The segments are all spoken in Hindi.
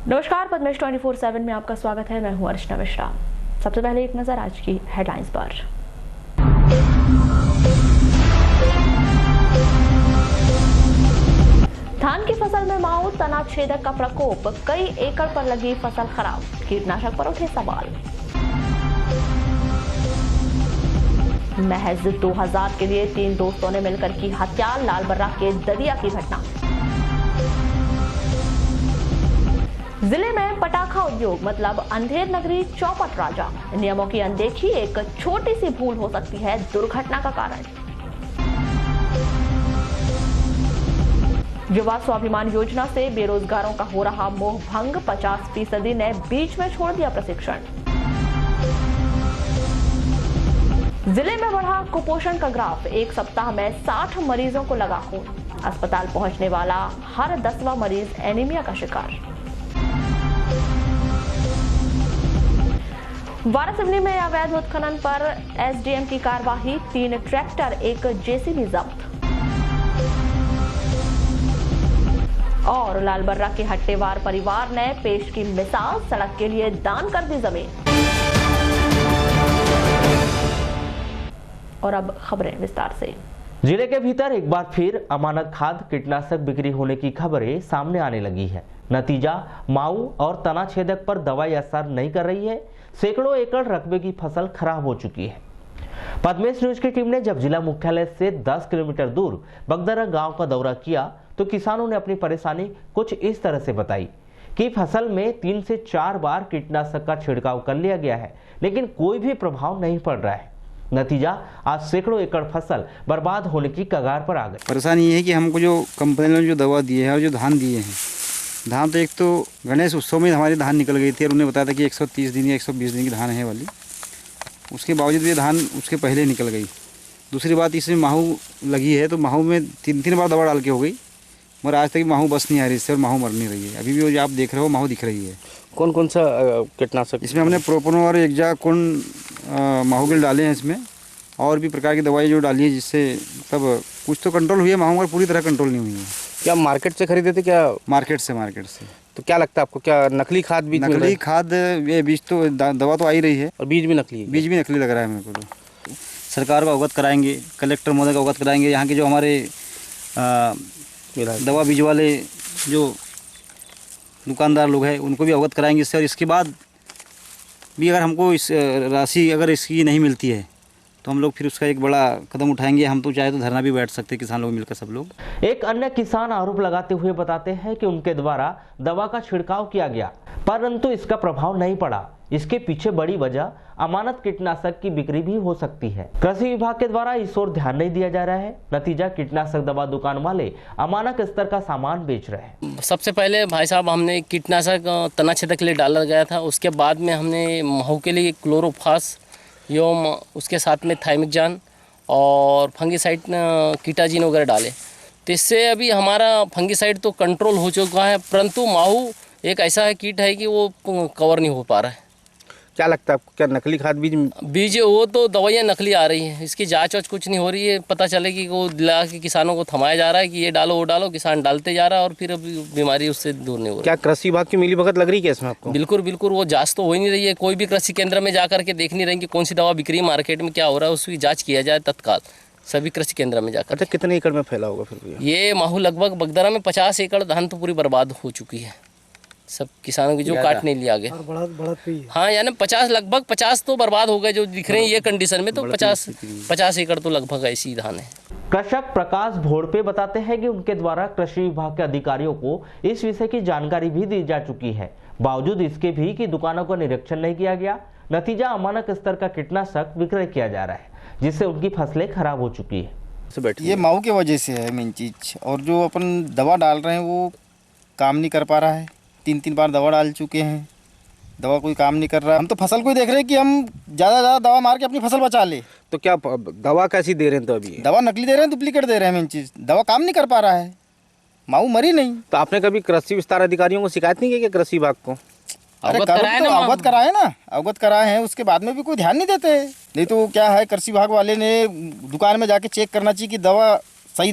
नमस्कार, पद्मेश 24/7 में आपका स्वागत है। मैं हूं अर्चना मिश्रा। सबसे पहले एक नजर आज की हेडलाइंस पर। धान की फसल में माऊ तना छेदक का प्रकोप, कई एकड़ पर लगी फसल खराब, कीटनाशक पर उठे सवाल। महज 2000 के लिए 3 दोस्तों ने मिलकर की हत्या, लालबर्रा के दरिया की घटना। जिले में पटाखा उद्योग मतलब अंधेर नगरी चौपट राजा, नियमों की अनदेखी एक छोटी सी भूल हो सकती है दुर्घटना का कारण। युवा स्वाभिमान योजना से बेरोजगारों का हो रहा मोह भंग, 50% ने बीच में छोड़ दिया प्रशिक्षण। जिले में बढ़ा कुपोषण का ग्राफ, एक सप्ताह में 60 मरीजों को लगा खून, अस्पताल पहुंचने वाला हर 10वां मरीज एनीमिया का शिकार। वारासिवनी में अवैध उत्खनन पर एसडीएम की कार्यवाही, 3 ट्रैक्टर, 1 जेसीबी जब्त। और लालबर्रा के हट्टेवार परिवार ने पेश की मिसाल, सड़क के लिए दान कर दी जमीन। और अब खबरें विस्तार से। जिले के भीतर एक बार फिर अमानक खाद कीटनाशक बिक्री होने की खबरें सामने आने लगी है। नतीजा, माऊ और तना छेदक पर दवाई असर नहीं कर रही है। सैकड़ों एकड़ रकबे की फसल खराब हो चुकी है। पद्मेश न्यूज की टीम ने जब जिला मुख्यालय से 10 किलोमीटर दूर बगदरा गांव का दौरा किया तो किसानों ने अपनी परेशानी कुछ इस तरह से बताई कि फसल में 3 से 4 बार कीटनाशक का छिड़काव कर लिया गया है, लेकिन कोई भी प्रभाव नहीं पड़ रहा है। नतीजा, आज सैकड़ों एकड़ फसल बर्बाद होने की कगार पर आ गई। परेशानी ये है कि हमको जो कंपनी ने जो दवा दी है और जो धान दिए हैं, धान तो एक तो गणेश उत्सव में हमारी धान निकल गई थी और उन्हें बताया था कि 130 दिन या 120 दिन की धान है वाली। उसके बावजूद ये धान उसके पहले निकल गई। दूसरी बात, इसमें माहू लगी है तो माहू में 3 बार दवा डाल के हो गई, मगर आज तक माहू बस नहीं आ रही इससे और माहू मर नहीं रही है। अभी भी जो आप देख रहे हो माहू दिख रही है। कौन कौन सा कीटनाशक? इसमें हमने प्रोपोनो और एक्जाकोन माहूगिल डाले हैं इसमें, और भी प्रकार की दवाई जो डाली है जिससे तब कुछ तो कंट्रोल हुई है माहू, मगर पूरी तरह कंट्रोल नहीं हुई है। क्या मार्केट से खरीदे थे? क्या मार्केट से। तो क्या लगता है आपको, क्या नकली खाद बीज मिल रहा है? नकली खाद, ये बीज तो दवा तो आ ही रही है और बीज भी नकली है? बीज भी नकली लग रहा है मेरे को तो। सरकार को अवगत कराएंगे, कलेक्टर महोदय को अवगत कराएंगे, यहाँ के जो हमारे दवा बीज वाले जो दुकानदार लोग हैं उनको भी अवगत कराएंगे इससे। और इसके बाद भी अगर हमको इस राशि अगर इसकी नहीं मिलती है तो हम लोग फिर उसका एक बड़ा कदम उठाएंगे। हम तो चाहे तो धरना भी बैठ सकते हैं, किसान लोग मिलकर सब लोग। एक अन्य किसान आरोप लगाते हुए बताते हैं कि उनके द्वारा दवा का छिड़काव किया गया परंतु इसका प्रभाव नहीं पड़ा। इसके पीछे बड़ी वजह अमानक कीटनाशक की बिक्री भी हो सकती है। कृषि विभाग के द्वारा इस ओर ध्यान नहीं दिया जा रहा है। नतीजा, कीटनाशक दवा दुकान वाले अमानक स्तर का सामान बेच रहे हैं। सबसे पहले भाई साहब हमने कीटनाशक तना छेदक के लिए डाला गया था, उसके बाद में हमने महू के लिए क्लोरोफास योम, उसके साथ में थाइमिकजान और फंगिसाइड कीटाजीन वगैरह डाले। तो इससे अभी हमारा फंगिसाइड तो कंट्रोल हो चुका है, परंतु माहू एक ऐसा कीट है कि वो कवर नहीं हो पा रहा है। क्या लगता है आपको, क्या नकली खाद बीज वो तो दवाइयाँ नकली आ रही हैं, इसकी जांच वाच कुछ नहीं हो रही है। पता चले कि वो दिला के किसानों को थमाया जा रहा है कि ये डालो वो डालो, किसान डालते जा रहा है और फिर अभी बीमारी उससे दूर नहीं हो रही। क्या कृषि विभाग की मिलीभगत लग रही है इसमें आपको? बिल्कुल बिल्कुल, वो जांच तो हो ही नहीं रही है। कोई भी कृषि केंद्र में जाकर के देख नहीं रही कि कौन सी दवा बिक्री मार्केट में क्या हो रहा है, उसकी जाँच किया जाए तत्काल सभी कृषि केंद्र में जाकर। अच्छा, कितने एकड़ में फैला होगा फिर ये माहू? लगभग बगदरा में 50 एकड़ धान तो पूरी बर्बाद हो चुकी है, सब किसानों की जो काटने लिया गया। हाँ, यानी 50, लगभग 50 तो बर्बाद हो गए जो दिख रहे हैं ये कंडीशन में। तो 50 एकड़ तो लगभग ऐसी धान है। कृषक प्रकाश भोड़पे बताते हैं कि उनके द्वारा कृषि विभाग के अधिकारियों को इस विषय की जानकारी भी दी जा चुकी है, बावजूद इसके भी कि दुकानों का निरीक्षण नहीं किया गया। नतीजा, अमानक स्तर का कीटनाशक विक्रय किया जा रहा है जिससे उनकी फसलें खराब हो चुकी है। ये माहू की वजह से है मेन चीज, और जो अपन दवा डाल रहे हैं वो काम नहीं कर पा रहा है। 3 बार दवा डाल चुके हैं, दवा कोई काम नहीं कर रहा। हम तो फसल को ही देख रहे हैं कि हम ज़्यादा दवा मार के अपनी फसल बचा ले। तो क्या दवा कैसी दे रहे हैं? तो अभी दवा नकली दे रहे हैं, डुप्लीकेट दे रहे हैं। मेन चीज़, दवा काम नहीं कर पा रहा है, माहू मरी नहीं। तो आपने कभी कृषि विस्तार अधिकारियों को शिकायत नहीं की कि कृषि विभाग को? अवगत कराए हैं, उसके बाद में भी कोई ध्यान नहीं देते। नहीं तो क्या है, कृषि विभाग वाले ने दुकान में जाके चेक करना चाहिए कि दवा सही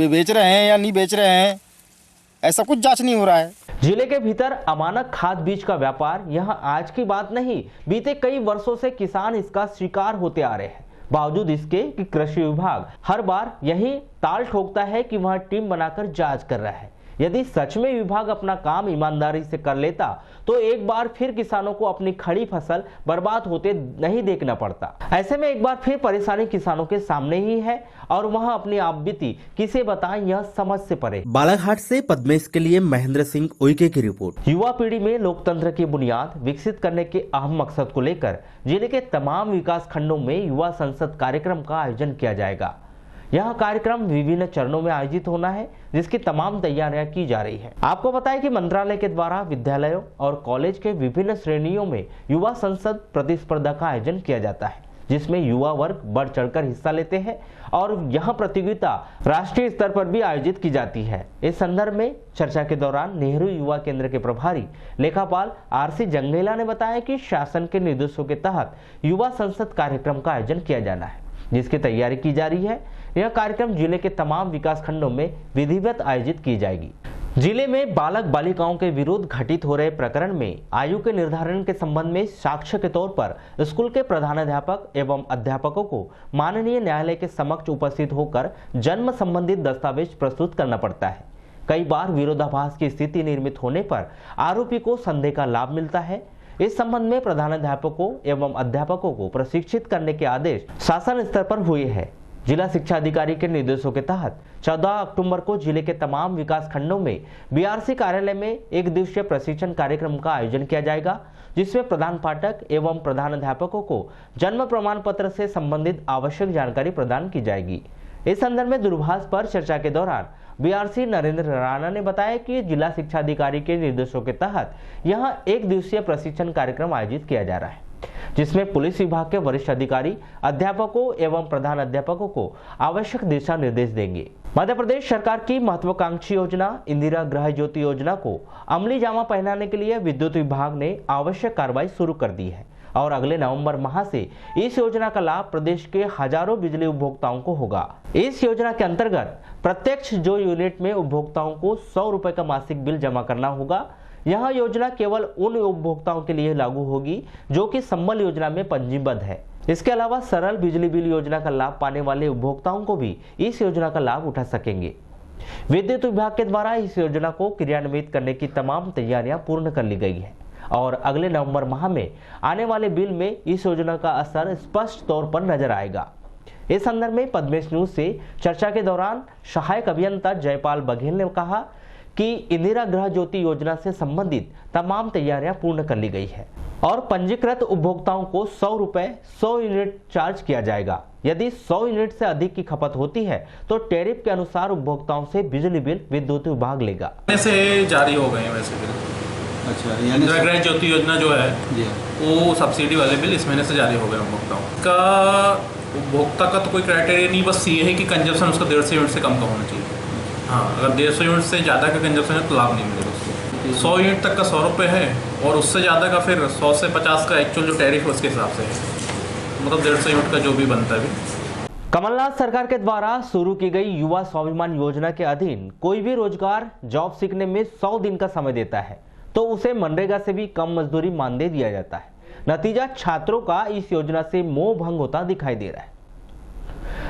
बेच रहे हैं या नहीं बेच रहे हैं। ऐसा कुछ जांच नहीं हो रहा है। जिले के भीतर अमानक खाद बीज का व्यापार यहाँ आज की बात नहीं, बीते कई वर्षों से किसान इसका शिकार होते आ रहे हैं। बावजूद इसके कि कृषि विभाग हर बार यही ताल ठोकता है कि वह टीम बनाकर जांच कर रहा है। यदि सच में विभाग अपना काम ईमानदारी से कर लेता तो एक बार फिर किसानों को अपनी खड़ी फसल बर्बाद होते नहीं देखना पड़ता। ऐसे में एक बार फिर परेशानी किसानों के सामने ही है और वह अपनी आप बीती किसे बताएं, यह समझ से परे। बालाघाट से पद्मेश के लिए महेंद्र सिंह उइके की रिपोर्ट। युवा पीढ़ी में लोकतंत्र की बुनियाद विकसित करने के अहम मकसद को लेकर जिले के तमाम विकास खंडों में युवा संसद कार्यक्रम का आयोजन किया जाएगा। यह कार्यक्रम विभिन्न चरणों में आयोजित होना है, जिसकी तमाम तैयारियां की जा रही है। आपको बताएं कि मंत्रालय के द्वारा विद्यालयों और कॉलेज के विभिन्न श्रेणियों में युवा संसद प्रतिस्पर्धा का आयोजन किया जाता है, जिसमें युवा वर्ग बढ़ चढ़कर हिस्सा लेते हैं और यह प्रतियोगिता राष्ट्रीय स्तर पर भी आयोजित की जाती है। इस संदर्भ में चर्चा के दौरान नेहरू युवा केंद्र के प्रभारी लेखापाल आरसी जंगेला ने बताया कि शासन के निर्देशों के तहत युवा संसद कार्यक्रम का आयोजन किया जाना है, जिसकी तैयारी की जा रही है। यह कार्यक्रम जिले के तमाम विकास खंडों में विधिवत आयोजित की जाएगी। जिले में बालक बालिकाओं के विरुद्ध घटित हो रहे प्रकरण में आयु के निर्धारण के संबंध में साक्ष्य के तौर पर स्कूल के प्रधानाध्यापक एवं अध्यापकों को माननीय न्यायालय के समक्ष उपस्थित होकर जन्म संबंधित दस्तावेज प्रस्तुत करना पड़ता है। कई बार विरोधाभास की स्थिति निर्मित होने पर आरोपी को संदेह का लाभ मिलता है। इस संबंध में प्रधानाध्यापकों एवं अध्यापकों को प्रशिक्षित करने के आदेश शासन स्तर पर हुए हैं। जिला शिक्षा अधिकारी के निर्देशों के तहत 14 अक्टूबर को जिले के तमाम विकास खंडों में बीआरसी कार्यालय में एक दिवसीय प्रशिक्षण कार्यक्रम का आयोजन किया जाएगा, जिसमें प्रधान पाठक एवं प्रधानाध्यापकों को जन्म प्रमाण पत्र से संबंधित आवश्यक जानकारी प्रदान की जाएगी। इस संदर्भ में दूरभाष पर चर्चा के दौरान बीआरसी नरेंद्र राणा ने बताया कि जिला शिक्षा अधिकारी के निर्देशों के तहत यह एक दिवसीय प्रशिक्षण कार्यक्रम आयोजित किया जा रहा है, जिसमें पुलिस विभाग के वरिष्ठ अधिकारी अध्यापकों एवं प्रधान अध्यापकों को आवश्यक दिशा निर्देश देंगे। मध्य प्रदेश सरकार की महत्वाकांक्षी योजना इंदिरा गृह ज्योति योजना को अमली जामा पहनाने के लिए विद्युत विभाग ने आवश्यक कार्रवाई शुरू कर दी है और अगले नवंबर माह से इस योजना का लाभ प्रदेश के हजारों बिजली उपभोक्ताओं को होगा। इस योजना के अंतर्गत प्रत्यक्ष जो यूनिट में उपभोक्ताओं को 100 रुपए का मासिक बिल जमा करना होगा। यह योजना केवल उन उपभोक्ताओं के लिए लागू होगी जो कि संबल योजना में पंजीबद्ध है। इसके अलावा सरल बिजली बिल योजना का लाभ पाने वाले उपभोक्ताओं को भी इस योजना का लाभ उठा सकेंगे। विद्युत विभाग के द्वारा इस योजना को क्रियान्वित करने की तमाम तैयारियां पूर्ण कर ली गई है और अगले नवंबर माह में आने वाले बिल में इस योजना का असर स्पष्ट तौर पर नजर आएगा। इस संदर्भ में पद्मेश न्यूज से चर्चा के दौरान सहायक अभियंता जयपाल बघेल ने कहा कि इंदिरा गृह ज्योति योजना से संबंधित तमाम तैयारियां पूर्ण कर ली गई है और पंजीकृत उपभोक्ताओं को 100 रुपए 100 यूनिट चार्ज किया जाएगा। यदि 100 यूनिट से अधिक की खपत होती है तो टैरिफ के अनुसार उपभोक्ताओं से बिजली बिल विद्युत विभाग लेगा। से जारी हो गए हैं वैसे बिल। अच्छा, इंदिरा गृह ज्योति योजना जो है वो सब्सिडी वाले बिल इस महीने से जारी हो गए उपभोक्ताओं का। उपभोक्ता का तो कोई क्राइटेरिया नहीं, बस ये है कि कंजप्शन उसका 150 यूनिट से कम का होना चाहिए। हाँ, अगर 150 यूनिट से ज़्यादा का कंजप्शन है तो लाभ नहीं मिलेगा उसको। 100 यूनिट तक का 100 रुपये है और उससे ज़्यादा का फिर 100 से 50 का एक्चुअल जो टैरिफ है उसके हिसाब से है, मतलब 150 यूनिट का जो भी बनता है। कमलनाथ सरकार के द्वारा शुरू की गई युवा स्वाभिमान योजना के अधीन कोई भी रोजगार जॉब सीखने में 100 दिन का समय देता है तो उसे मनरेगा से भी कम मजदूरी मानदेय दिया जाता है। नतीजा छात्रों का इस योजना से मोह भंग होता दिखाई दे रहा है।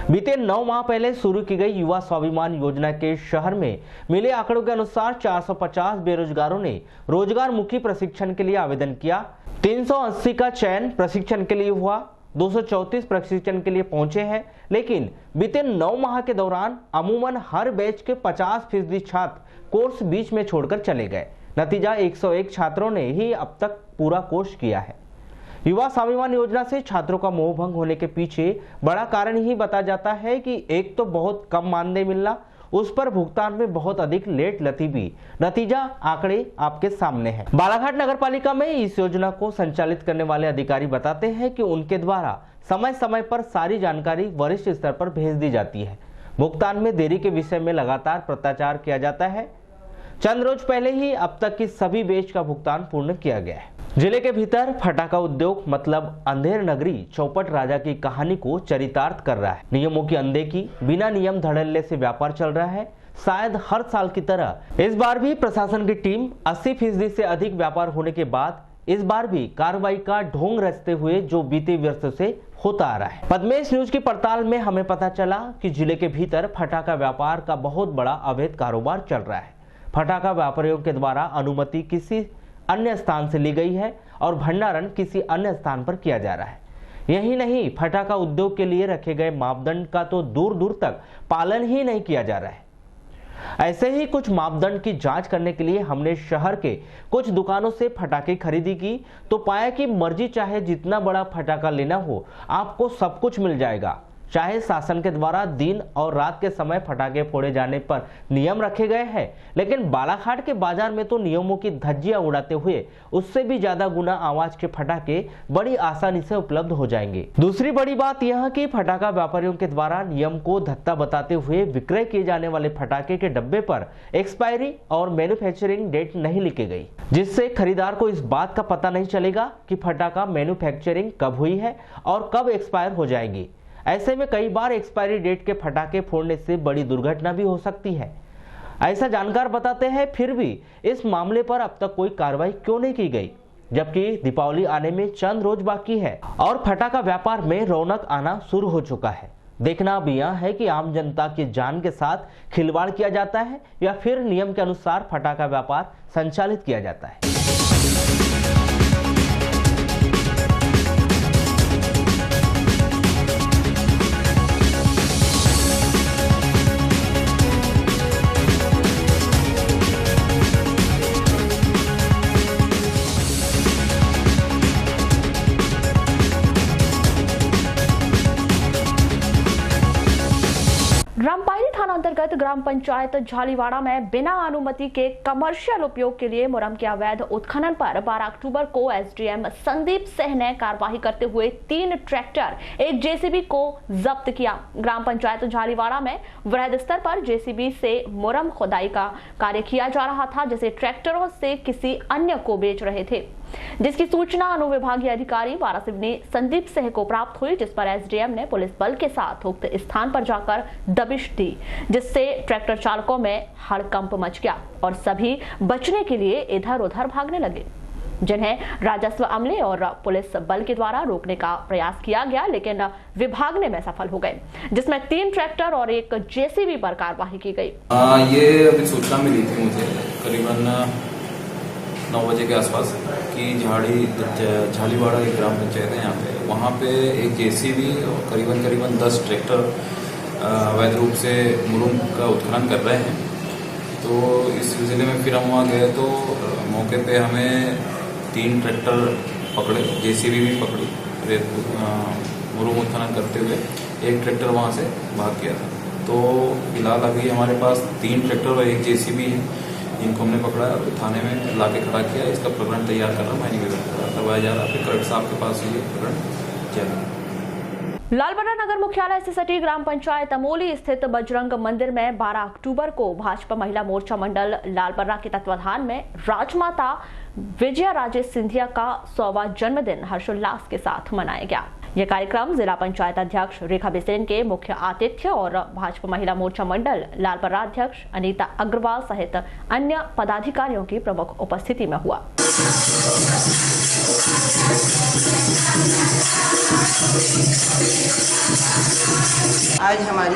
बीते 9 माह पहले शुरू की गई युवा स्वाभिमान योजना के शहर में मिले आंकड़ों के अनुसार 450 बेरोजगारों ने रोजगार मुखी प्रशिक्षण के लिए आवेदन किया। 380 का चयन प्रशिक्षण के लिए हुआ, 234 प्रशिक्षण के लिए पहुंचे हैं, लेकिन बीते 9 माह के दौरान अमूमन हर बैच के 50% छात्र कोर्स बीच में छोड़कर चले गए। नतीजा 101 छात्रों ने ही अब तक पूरा कोर्स किया है। युवा स्वाभिमान योजना से छात्रों का मोह भंग होने के पीछे बड़ा कारण ही बताया जाता है कि एक तो बहुत कम मानदेय मिलना, उस पर भुगतान में बहुत अधिक लेट लतीफी। नतीजा आंकड़े आपके सामने हैं। बालाघाट नगर पालिका में इस योजना को संचालित करने वाले अधिकारी बताते हैं कि उनके द्वारा समय समय पर सारी जानकारी वरिष्ठ स्तर पर भेज दी जाती है। भुगतान में देरी के विषय में लगातार पत्राचार किया जाता है। चंद रोज पहले ही अब तक की सभी बैच का भुगतान पूर्ण किया गया है। जिले के भीतर फटाका उद्योग मतलब अंधेर नगरी चौपट राजा की कहानी को चरितार्थ कर रहा है। नियमों की अनदेखी, बिना नियम धड़ल्ले से व्यापार चल रहा है। शायद हर साल की तरह इस बार भी प्रशासन की टीम 80% से अधिक व्यापार होने के बाद इस बार भी कार्रवाई का ढोंग रचते हुए जो बीते वर्षों से होता आ रहा है। पद्मेश न्यूज की पड़ताल में हमें पता चला कि जिले के भीतर फटाखा व्यापार का बहुत बड़ा अवैध कारोबार चल रहा है। फटाखा व्यापारियों के द्वारा अनुमति किसी अन्य स्थान से ली गई है और भंडारण किसी अन्य स्थान पर किया जा रहा है। यही नहीं, फटाखा उद्योग के लिए रखे गए मापदंड का तो दूर दूर तक पालन ही नहीं किया जा रहा है। ऐसे ही कुछ मापदंड की जांच करने के लिए हमने शहर के कुछ दुकानों से फटाके खरीदी की तो पाया कि मर्जी चाहे जितना बड़ा फटाका लेना हो आपको सब कुछ मिल जाएगा। चाहे शासन के द्वारा दिन और रात के समय फटाके फोड़े जाने पर नियम रखे गए हैं, लेकिन बालाघाट के बाजार में तो नियमों की धज्जियां उड़ाते हुए उससे भी ज्यादा गुना आवाज के फटाके बड़ी आसानी से उपलब्ध हो जाएंगे। दूसरी बड़ी बात यह कि फटाका व्यापारियों के द्वारा नियम को धत्ता बताते हुए विक्रय किए जाने वाले फटाके के डब्बे पर एक्सपायरी और मैन्युफैक्चरिंग डेट नहीं लिखी गई, जिससे खरीदार को इस बात का पता नहीं चलेगा कि फटाका मैन्युफैक्चरिंग कब हुई है और कब एक्सपायर हो जाएगी। ऐसे में कई बार एक्सपायरी डेट के फटाके फोड़ने से बड़ी दुर्घटना भी हो सकती है। ऐसा जानकार बताते हैं, फिर भी इस मामले पर अब तक कोई कार्रवाई क्यों नहीं की गई, जबकि दीपावली आने में चंद रोज बाकी है और फटाका व्यापार में रौनक आना शुरू हो चुका है। देखना अब यह है कि आम जनता की जान के साथ खिलवाड़ किया जाता है या फिर नियम के अनुसार फटाका व्यापार संचालित किया जाता है। रामपायरी थाना अंतर्गत ग्राम पंचायत झालीवाड़ा में बिना अनुमति के कमर्शियल उपयोग के लिए मुरम के अवैध उत्खनन पर 12 अक्टूबर को एसडीएम संदीप सिंह ने कार्रवाई करते हुए 3 ट्रैक्टर, एक जेसीबी को जब्त किया। ग्राम पंचायत झालीवाड़ा में वृहद स्तर पर जेसीबी से मुरम खुदाई का कार्य किया जा रहा था, जिसे ट्रैक्टरों से किसी अन्य को बेच रहे थे, जिसकी सूचना अनुविभागीय अधिकारी वारासिवनी संदीप सिंह को प्राप्त हुई, जिस पर एसडीएम ने पुलिस बल के साथ उक्त स्थान पर जाकर दबिश दी, जिससे ट्रैक्टर चालकों में हड़कंप मच गया और सभी बचने के लिए इधर उधर भागने लगे, जिन्हें राजस्व अमले और पुलिस बल के द्वारा रोकने का प्रयास किया गया, लेकिन वे भागने में सफल हो गए, जिसमें 3 ट्रैक्टर और एक जेसीबी पर कार्रवाई की गई। ये अभी सूचना मिली थी मुझे करीबन 9 बजे के आसपास कि झालीवाड़ा एक ग्राम पंचायत है यहाँ पे, वहाँ पे एक जेसीबी और करीबन 10 ट्रैक्टर अवैध रूप से मुरुम का उत्खनन कर रहे हैं। तो इस सिलसिले में फिर हम वहाँ गए तो मौके पे हमें 3 ट्रैक्टर पकड़े, जेसीबी भी पकड़ी, मुरुम उत्खनन करते हुए एक ट्रैक्टर वहाँ से भाग गया था। तो फिलहाल अभी हमारे पास 3 ट्रैक्टर और एक जेसीबी है, जिनको हमने पकड़ा और थाने में लाके खड़ा किया। इसका प्रकरण तैयार कर रहा है, माइनिंग विभाग करवाया जा रहा है। फिर कलेक्टर साहब के पास ये प्रकरण जाएगा। लालबर्रा नगर मुख्यालय से सटी ग्राम पंचायत अमोली स्थित बजरंग मंदिर में 12 अक्टूबर को भाजपा महिला मोर्चा मंडल लालबर्रा के तत्वाधान में राजमाता विजया राजे सिंधिया का 100वां जन्मदिन हर्षोल्लास के साथ मनाया गया। यह कार्यक्रम जिला पंचायत अध्यक्ष रेखा बिसेन के मुख्य आतिथ्य और भाजपा महिला मोर्चा मंडल लालबर्रा अध्यक्ष अनीता अग्रवाल सहित अन्य पदाधिकारियों की प्रमुख उपस्थिति में हुआ। आज हमारी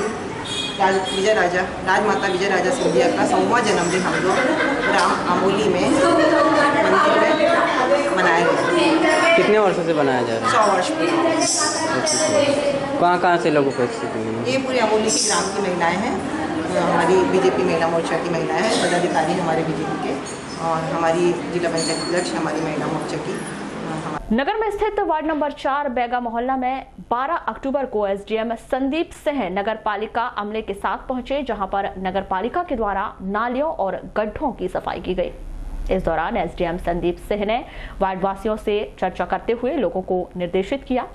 राजमाता विजय राजा सिंधिया का 100वां जन्मदिन हम लोग ग्राम अमोली में मंदिर में मनाया गया। कितने वर्षों से बनाया जा रहा है? 100 वर्ष पूरे। कहाँ से लोग उपस्थित हुए? ये पूरे अमोली की ग्राम की महिलाएं हैं, हमारी बीजेपी महिला मोर्चा की महिलाएं हैं, पदाधिकारी हमारे बीजेपी के, और हमारी जिला पंचायत अध्यक्ष हमारी महिला मोर्चा की। नगर में स्थित वार्ड नंबर 4 बैगा मोहल्ला में 12 अक्टूबर को एसडीएम संदीप सिंह नगर पालिका अमले के साथ पहुंचे, जहां पर नगर पालिका के द्वारा नालियों और गड्ढों की सफाई की गई। इस दौरान एसडीएम संदीप सिंह ने वार्डवासियों से चर्चा करते हुए लोगों को निर्देशित किया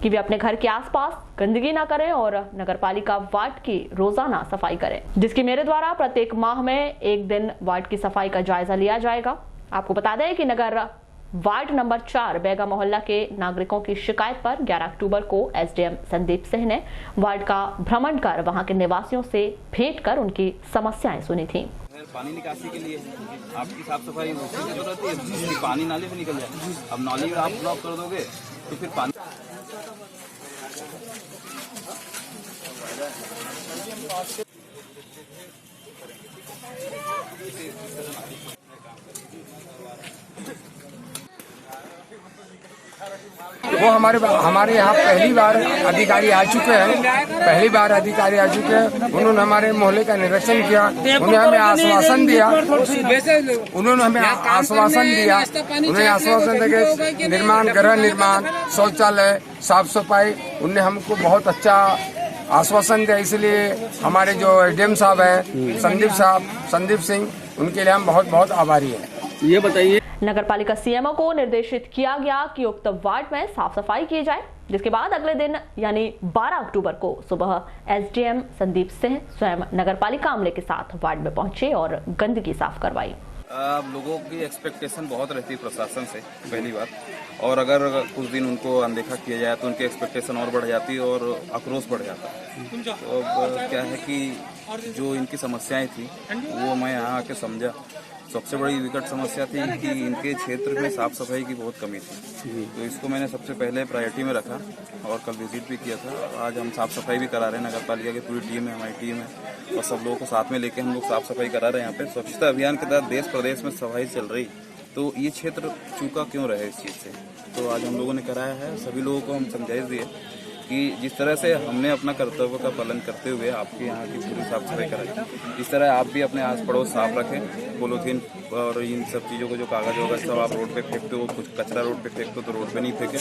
कि वे अपने घर के आसपास गंदगी न करें और नगरपालिका वार्ड की रोजाना सफाई करें, जिसकी मेरे द्वारा प्रत्येक माह में एक दिन वार्ड की सफाई का जायजा लिया जाएगा। आपको बता दें कि नगर वार्ड नंबर 4 बैगा मोहल्ला के नागरिकों की शिकायत पर 11 अक्टूबर को एसडीएम संदीप सिंह ने वार्ड का भ्रमण कर वहां के निवासियों से भेंट कर उनकी समस्याएं सुनी थी। पानी निकासी के लिए आपकी साफ सफाई की जरूरत है, पानी नाले में निकल जाए। अब नाली में आप ब्लॉक कर दोगे तो फिर पानी वो हमारे यहाँ पहली बार अधिकारी आ चुके हैं। उन्होंने हमारे मोहल्ले का निरीक्षण किया, उन्होंने हमें आश्वासन दिया देके निर्माण, गृह निर्माण, शौचालय, साफ सफाई, उनने हमको बहुत अच्छा आश्वासन दिया। इसलिए हमारे जो एडीएम साहब हैं संदीप सिंह, उनके लिए हम बहुत बहुत आभारी हैं। ये बताइए, नगरपालिका सीएमओ को निर्देशित किया गया कि उक्त वार्ड में साफ सफाई की जाए, जिसके बाद अगले दिन यानी 12 अक्टूबर को सुबह एसडीएम संदीप सिंह स्वयं नगरपालिका अमले के साथ वार्ड में पहुंचे और गंदगी साफ करवाई। लोगों की एक्सपेक्टेशन बहुत रहती है प्रशासन से, पहली बात, और अगर कुछ दिन उनको अनदेखा किया जाए तो उनकी एक्सपेक्टेशन और बढ़ जाती है और आक्रोश बढ़ जाता है। तो अब क्या है कि जो इनकी समस्याएं थी वो मैं यहाँ आके समझा। सबसे बड़ी विकट समस्या थी कि इनके क्षेत्र में साफ सफाई की बहुत कमी थी, तो इसको मैंने सबसे पहले प्रायोरिटी में रखा और कल विजिट भी किया था। आज हम साफ सफाई भी करा रहे हैं, नगर पालिका की पूरी टीम है, हमारी टीम है और सब लोगों को साथ में लेके हम लोग साफ सफाई करा रहे हैं। यहाँ पे स्वच्छता अभियान के तहत देश प्रदेश में सफाई चल रही, तो ये क्षेत्र चूका क्यों रहे इस चीज़ से। तो आज हम लोगों ने कराया है, सभी लोगों को हम समझाइश दिए कि जिस तरह से हमने अपना कर्तव्य का पालन करते हुए आपके यहाँ की पूरी साफ सफाई कराई, इस तरह आप भी अपने आस पड़ोस साफ रखें। पॉलीथीन और इन सब चीज़ों को जो कागज होगा सब आप रोड पे फेंकते हो, कुछ कचरा रोड पे फेंकते हो तो रोड पे नहीं फेंके,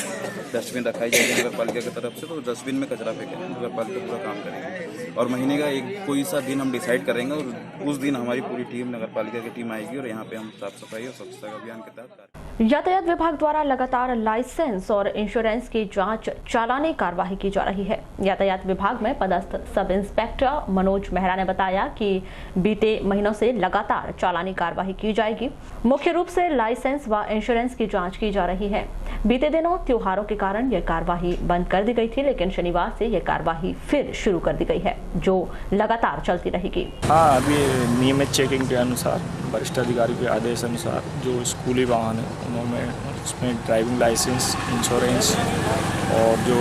डस्टबिन रखाई जाएगी नगर पालिका की तरफ से, तो डस्टबिन में कचरा फेंके, नगर पालिका पूरा काम करेगी। और महीने का एक कोई सा दिन हम डिसाइड करेंगे और उस दिन हमारी पूरी टीम नगर पालिका की टीम आएगी और यहाँ पे हम साफ सफाई और स्वच्छता अभियान के तहत। यातायात विभाग द्वारा लगातार लाइसेंस और इंश्योरेंस की जांच चालानी कार्रवाई की जा रही है। यातायात विभाग में पदस्थ सब इंस्पेक्टर मनोज मेहरा ने बताया कि बीते महीनों से लगातार चालानी कार्रवाई की जाएगी। मुख्य रूप से लाइसेंस व इंश्योरेंस की जांच की जा रही है। बीते दिनों त्योहारों के कारण यह कार्रवाई बंद कर दी गई थी, लेकिन शनिवार से यह कार्रवाई फिर शुरू कर दी गई है, जो लगातार चलती रहेगी। हाँ, अभी नियमित चेकिंग के अनुसार, वरिष्ठ अधिकारी के आदेश अनुसार जो स्कूली वाहन है उन्होंने उसमें ड्राइविंग लाइसेंस, इंश्योरेंस और जो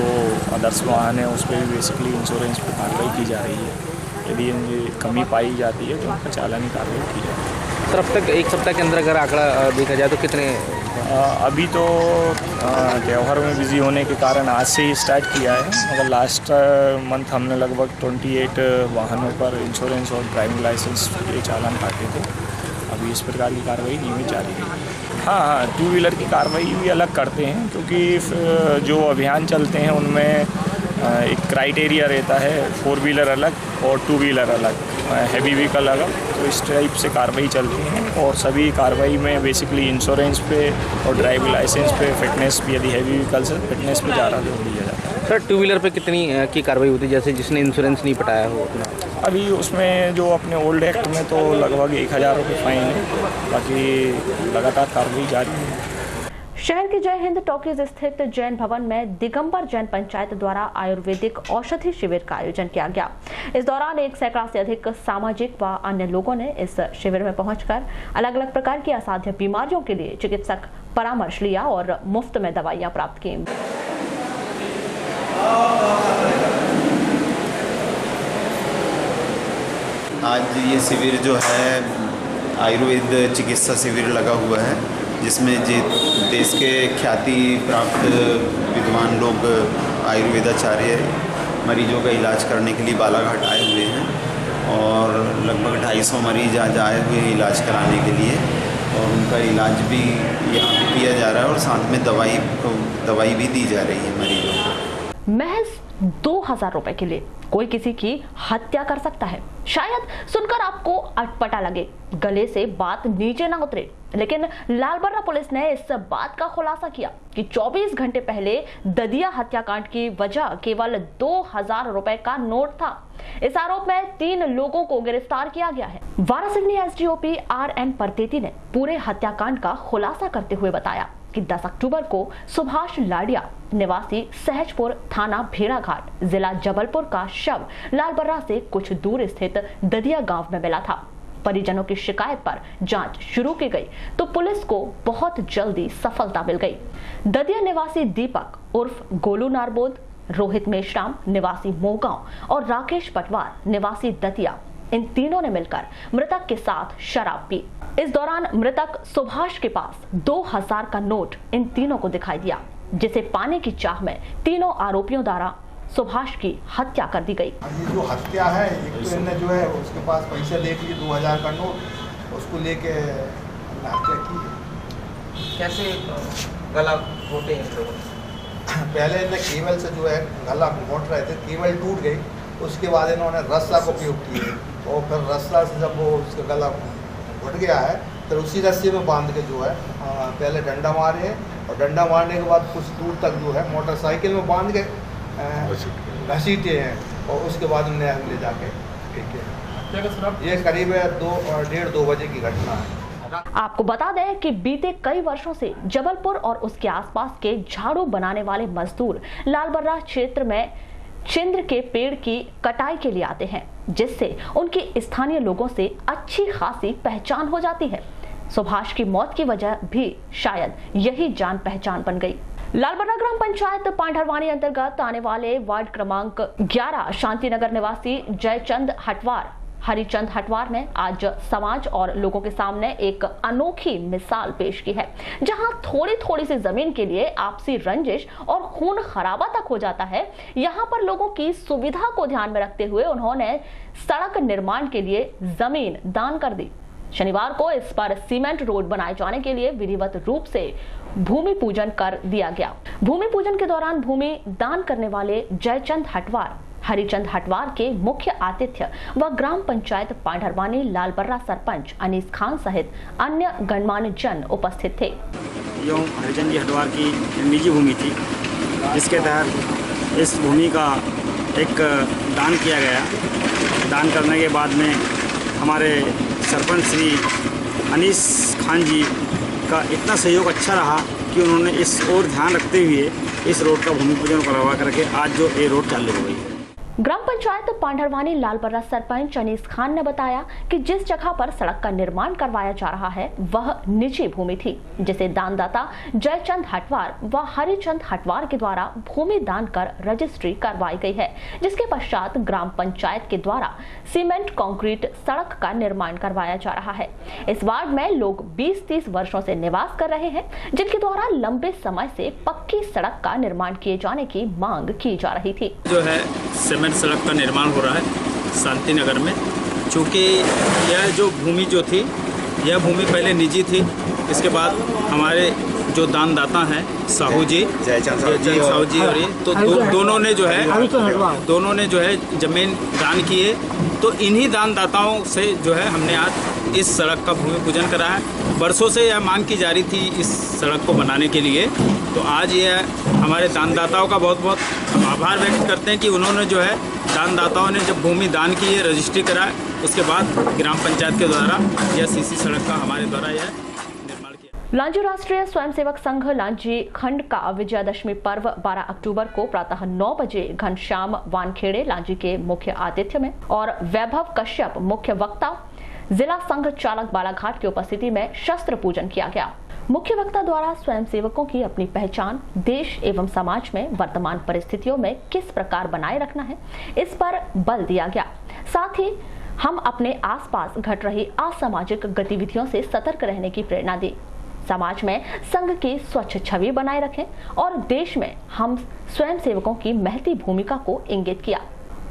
अदर्स वाहन है उस पर भी बेसिकली इंश्योरेंस पर कार्रवाई की जा रही है। यदि इनकी कमी पाई जाती है तो उनका चालानी कार्रवाई की जाती है। सर, अब तक एक सप्ताह के अंदर अगर आंकड़ा देखा जाए तो कितने? अभी तो त्यौहार में बिजी होने के कारण आज से ही स्टार्ट किया है, मगर लास्ट मंथ हमने लगभग 28 वाहनों पर इंश्योरेंस और ड्राइविंग लाइसेंस के चालान काटे थे। अभी इस प्रकार की कार्रवाई नियमित जारी है। हाँ, 2 व्हीलर की कार्रवाई भी अलग करते हैं, क्योंकि जो अभियान चलते हैं उनमें एक क्राइटेरिया रहता है, 4 व्हीलर अलग और 2 व्हीलर अलग, हैवी व्हीकल अलग, तो इस टाइप से कार्रवाई चलती है। और सभी कार्रवाई में बेसिकली इंश्योरेंस पे और ड्राइविंग लाइसेंस पे, फिटनेस भी, यदि हैवी व्हीकल से फिटनेस पे ज़्यादा जोर दिया जाता है। सर, 2 व्हीलर पे कितनी की कार्रवाई होती है, जैसे जिसने इंश्योरेंस नहीं पटाया हो अपना? अभी उसमें जो अपने ओल्ड एक्ट में तो लगभग 1000 रुपये फाइन है, बाकी लगातार कार्रवाई जारी है। शहर के जय हिंद टॉकीज स्थित जैन भवन में दिगंबर जैन पंचायत द्वारा आयुर्वेदिक औषधि शिविर का आयोजन किया गया। इस दौरान 1 सैकड़ा से अधिक सामाजिक व अन्य लोगों ने इस शिविर में पहुंचकर अलग अलग प्रकार की असाध्य बीमारियों के लिए चिकित्सक परामर्श लिया और मुफ्त में दवाइयां प्राप्त की। आज ये शिविर जो है आयुर्वेद चिकित्सा शिविर लगा हुआ है, जिसमें देश के ख्याति प्राप्त विद्वान लोग आयुर्वेदाचार्य मरीजों का इलाज करने के लिए बालाघाट आए हुए हैं और लगभग 250 मरीज आज आए हुए हैं इलाज कराने के लिए और उनका इलाज भी यहाँ पे किया जा रहा है और साथ में दवाई भी दी जा रही है मरीजों को। महज 2000 रुपए के लिए कोई किसी की हत्या कर सकता है। शायद सुनकर आपको अटपटा लगे, गले से बात नीचे ना उतरे, लेकिन लालबर्रा पुलिस ने इस बात का खुलासा किया कि 24 घंटे पहले ददिया हत्याकांड की वजह केवल 2000 रुपए का नोट था। इस आरोप में 3 लोगों को गिरफ्तार किया गया है। वारासिवनी एसडीओपी RM परतेती ने पूरे हत्याकांड का खुलासा करते हुए बताया कि 10 अक्टूबर को सुभाष लाडिया निवासी सहजपुर थाना भेड़ाघाट जिला जबलपुर का शव लालबर्रा से कुछ दूर स्थित ददिया गांव में मिला था। परिजनों की शिकायत पर जांच शुरू की गई तो पुलिस को बहुत जल्दी सफलता मिल गई। ददिया निवासी दीपक उर्फ गोलू नारबोद, रोहित मेश्राम निवासी मोगांव और राकेश पटवार निवासी दतिया, इन तीनों ने मिलकर मृतक के साथ शराब पी। इस दौरान मृतक सुभाष के पास 2000 का नोट इन तीनों को दिखाई दिया, जिसे पाने की चाह में तीनों आरोपियों द्वारा सुभाष की हत्या कर दी गई। ये जो हत्या है, एक तो इन्होंने जो है उसके पास पैसे लेके 2000 का नोट, उसको लेके हत्या की। कैसे गला घोटे हैं लोगों ने? पहले इन्हें केबल से जो है गला घोट रहे थे, केबल टूट गई, उसके बाद इन्होंने रस्सा का उपयोग किया और फिर रस्सा से जब वो उसका गला घुट गया है तो उसी रस्सी में बांध के जो है पहले डंडा मारे और डंडा मारने के बाद कुछ दूर तक जो है मोटरसाइकिल में बांध के घसीटे हैं और उसके बाद उन्हें ले जाके फेंके। ये करीब 1:30-2 बजे की घटना है। आपको बता दें कि बीते कई वर्षों से जबलपुर और उसके आसपास के झाड़ू बनाने वाले मजदूर लालबर्रा क्षेत्र में चिंद्र के पेड़ की कटाई के लिए आते हैं, जिससे उनकी स्थानीय लोगों से अच्छी खासी पहचान हो जाती है। सुभाष की मौत की वजह भी शायद यही जान पहचान बन गई। लालबर्रा ग्राम पंचायत पांढरवानी अंतर्गत आने वाले वार्ड क्रमांक 11 शांतिनगर निवासी जयचंद हटवार हरिचंद हटवार ने आज समाज और लोगों के सामने एक अनोखी मिसाल पेश की है, जहां थोड़ी थोड़ी सी जमीन के लिए आपसी रंजिश और खून खराबा तक हो जाता है। यहां पर लोगों की सुविधा को ध्यान में रखते हुए उन्होंने सड़क निर्माण के लिए जमीन दान कर दी। शनिवार को इस पर सीमेंट रोड बनाए जाने के लिए विधिवत रूप से भूमि पूजन कर दिया गया। भूमि पूजन के दौरान भूमि दान करने वाले जयचंद हटवार हरिचंद हटवार के मुख्य आतिथ्य व ग्राम पंचायत पांढरवानी लालबर्रा सरपंच अनीस खान सहित अन्य गणमान्य जन उपस्थित थे। यो हरिचंद जी हटवार की निजी भूमि थी, इसके तहत इस भूमि का एक दान किया गया। दान करने के बाद में हमारे सरपंच श्री अनीस खान जी का इतना सहयोग अच्छा रहा कि उन्होंने इस ओर ध्यान रखते हुए इस रोड का भूमि पूजन करवा करके आज जो ये रोड चालू हो गई है। ग्राम पंचायत पांढरवानी लालबर्रा सरपंच अनीस खान ने बताया कि जिस जगह पर सड़क का निर्माण करवाया जा रहा है वह निजी भूमि थी, जिसे दानदाता जयचंद हटवार व हरिचंद हटवार के द्वारा भूमि दान कर रजिस्ट्री करवाई गई है, जिसके पश्चात ग्राम पंचायत के द्वारा सीमेंट कंक्रीट सड़क का निर्माण करवाया जा रहा है। इस वार्ड में लोग 20-30 वर्षों से निवास कर रहे हैं, जिनके द्वारा लंबे समय से पक्की सड़क का निर्माण किए जाने की मांग की जा रही थी। जो है सड़क का निर्माण हो रहा है शांतिनगर में। चूँकि यह जो भूमि जो थी, यह भूमि पहले निजी थी, इसके बाद हमारे जो दानदाता हैं साहू जी साहू जी और ये तो दोनों ने जो है जमीन दान किए। तो इन्हीं दानदाताओं से जो है हमने आज इस सड़क का भूमि पूजन करा है। बरसों से यह मांग की जा रही थी इस सड़क को बनाने के लिए, तो आज यह हमारे दानदाताओं का बहुत बहुत आभार व्यक्त करते हैं कि उन्होंने जो है दानदाताओं ने जब भूमि दान की है, रजिस्ट्री करा, उसके बाद ग्राम पंचायत के द्वारा यह सीसी सड़क का हमारे द्वारा यह निर्माण किया। लांजी राष्ट्रीय स्वयंसेवक संघ लांजी खंड का विजयादशमी पर्व 12 अक्टूबर को प्रातः 9 बजे घनश्याम वानखेड़े लांजी के मुख्य आतिथ्य में और वैभव कश्यप मुख्य वक्ता जिला संघ चालक बालाघाट की उपस्थिति में शस्त्र पूजन किया गया। मुख्य वक्ता द्वारा स्वयंसेवकों की अपनी पहचान देश एवं समाज में वर्तमान परिस्थितियों में किस प्रकार बनाए रखना है, इस पर बल दिया गया। साथ ही हम अपने आसपास घट रही असामाजिक गतिविधियों से सतर्क रहने की प्रेरणा दी। समाज में संघ की स्वच्छ छवि बनाए रखें और देश में हम स्वयंसेवकों की महती भूमिका को इंगित किया।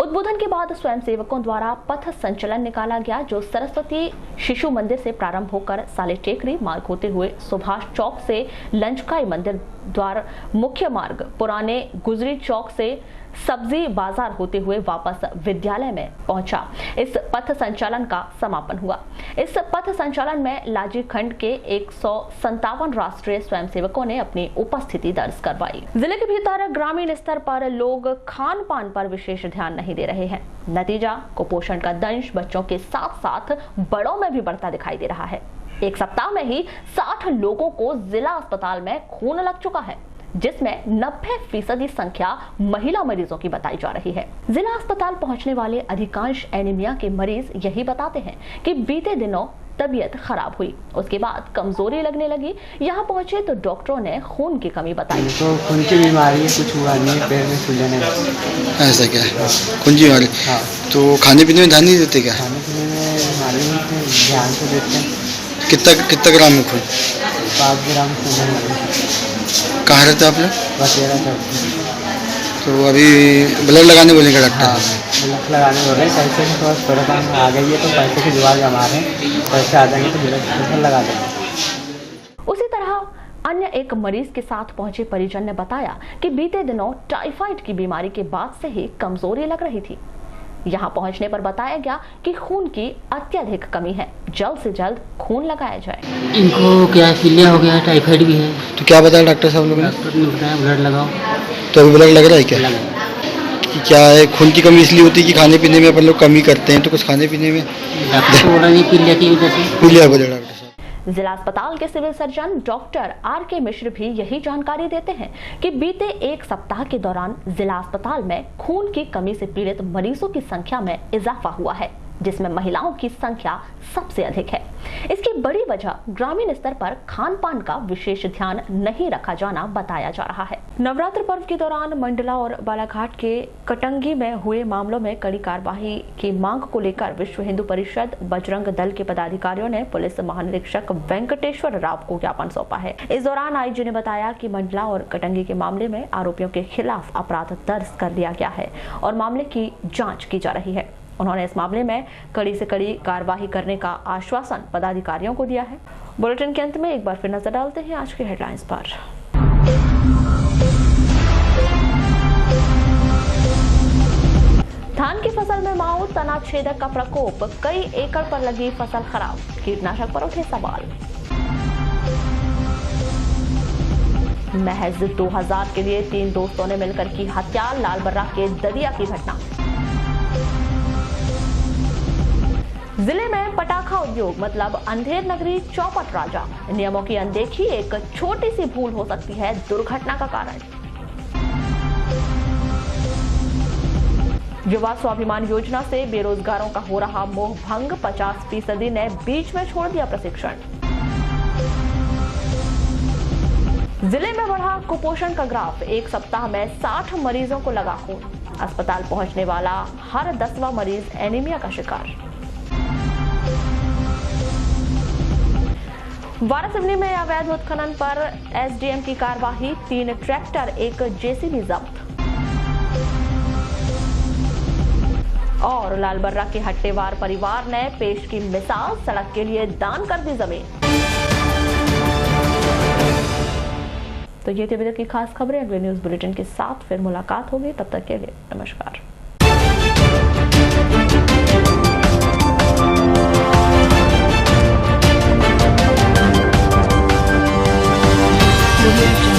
उद्बोधन के बाद स्वयंसेवकों द्वारा पथ संचलन निकाला गया, जो सरस्वती शिशु मंदिर से प्रारंभ होकर साले टेकरी मार्ग होते हुए सुभाष चौक से लंचकाई मंदिर द्वार मुख्य मार्ग पुराने गुजरी चौक से सब्जी बाजार होते हुए वापस विद्यालय में पहुंचा। इस पथ संचालन का समापन हुआ। इस पथ संचालन में लांजी खंड के 157 राष्ट्रीय स्वयंसेवकों ने अपनी उपस्थिति दर्ज करवाई। जिले के भीतर ग्रामीण स्तर पर लोग खान पान पर विशेष ध्यान नहीं दे रहे हैं। नतीजा कुपोषण का दंश बच्चों के साथ साथ बड़ों में भी बढ़ता दिखाई दे रहा है। एक सप्ताह में ही 60 60 लोगों को जिला अस्पताल में खून लग चुका है, जिसमें 90% संख्या महिला मरीजों की बताई जा रही है। जिला अस्पताल पहुंचने वाले अधिकांश एनीमिया के मरीज यही बताते हैं कि बीते दिनों तबीयत खराब हुई, उसके बाद कमजोरी लगने लगी। यहाँ पहुंचे तो डॉक्टरों ने खून की कमी बताई। तो खून की बीमारी है, कुछ हुआ नहीं, पैर में फूलने लगा। ऐसा क्या है? खून की बीमारी? हाँ। तो खाने पीने में ध्यान नहीं देते क्या? खाने पीने में मालूम है, ध्यान तो देते हैं। कितना ग्राम है खून? 5 ग्राम खून। कहाँ रहते आप लोग? बसेरा करते। तो अभी ब्लड लगाने बोलेंगे डॉक्टर? हाँ, ब्लड लगाने बोल रहे हैं। पैसे में थोड़ा परेशान आ गई है, तो पैसे की जुगाड़ जमा रहे हैं, पैसे आ जाएंगे तो ब्लड लगा देंगे। उसी तरह अन्य एक मरीज के साथ पहुंचे परिजन ने बताया कि बीते दिनों टाइफाइड की बीमारी के बाद से ही कमजोरी लग रही थी। यहाँ पहुंचने पर बताया गया कि खून की अत्यधिक कमी है, जल्द से जल्द खून लगाया जाए। इनको क्या पीलिया हो गया, टाइफाइड भी है। तो क्या बताया डॉक्टर साहब लोगों ने? डॉक्टर ने बताया ब्लड लगाओ। तो अभी ब्लड लग रहा है क्या? क्या है, खून की कमी इसलिए होती है कि खाने पीने में अपन लोग कमी करते हैं, तो कुछ खाने पीने में पीलिया की वजह से पीलिया हो जाए। जिला अस्पताल के सिविल सर्जन डॉक्टर आर.के. मिश्र भी यही जानकारी देते हैं कि बीते एक सप्ताह के दौरान जिला अस्पताल में खून की कमी से पीड़ित मरीजों की संख्या में इजाफा हुआ है, जिसमें महिलाओं की संख्या सबसे अधिक है। इसकी बड़ी वजह ग्रामीण स्तर पर खान पान का विशेष ध्यान नहीं रखा जाना बताया जा रहा है। नवरात्र पर्व के दौरान मंडला और बालाघाट के कटंगी में हुए मामलों में कड़ी कार्रवाई की मांग को लेकर विश्व हिंदू परिषद बजरंग दल के पदाधिकारियों ने पुलिस महानिरीक्षक वेंकटेश्वर राव को ज्ञापन सौंपा है। इस दौरान आईजी ने बताया कि मंडला और कटंगी के मामले में आरोपियों के खिलाफ अपराध दर्ज कर लिया गया है और मामले की जाँच की जा रही है। उन्होंने इस मामले में कड़ी से कड़ी कार्रवाई करने का आश्वासन पदाधिकारियों को दिया है। बुलेटिन के अंत में एक बार फिर नजर डालते हैं आज के हेडलाइंस पर। धान की फसल में माऊ तना छेदक का प्रकोप, कई एकड़ पर लगी फसल खराब, कीटनाशक पर उठे सवाल। महज 2000 के लिए 3 दोस्तों ने मिलकर की हत्या, लालबर्रा के ददिया की घटना। जिले में पटाखा उद्योग मतलब अंधेर नगरी चौपट राजा, नियमों की अनदेखी एक छोटी सी भूल हो सकती है दुर्घटना का कारण। युवा स्वाभिमान योजना से बेरोजगारों का हो रहा मोह भंग, 50% ने बीच में छोड़ दिया प्रशिक्षण। जिले में बढ़ा कुपोषण का ग्राफ, एक सप्ताह में 60 मरीजों को लगा खून, अस्पताल पहुंचने वाला हर 10वां मरीज एनीमिया का शिकार। वारासिवनी में अवैध उत्खनन पर एसडीएम की कार्रवाई, 3 ट्रैक्टर, 1 जेसीबी जब्त। और लालबर्रा के हट्टेवार परिवार ने पेश की मिसाल, सड़क के लिए दान कर दी जमीन। तो ये थी अभी तक की खास खबरें। अगले न्यूज बुलेटिन के साथ फिर मुलाकात होगी, तब तक के लिए नमस्कार। Thank you.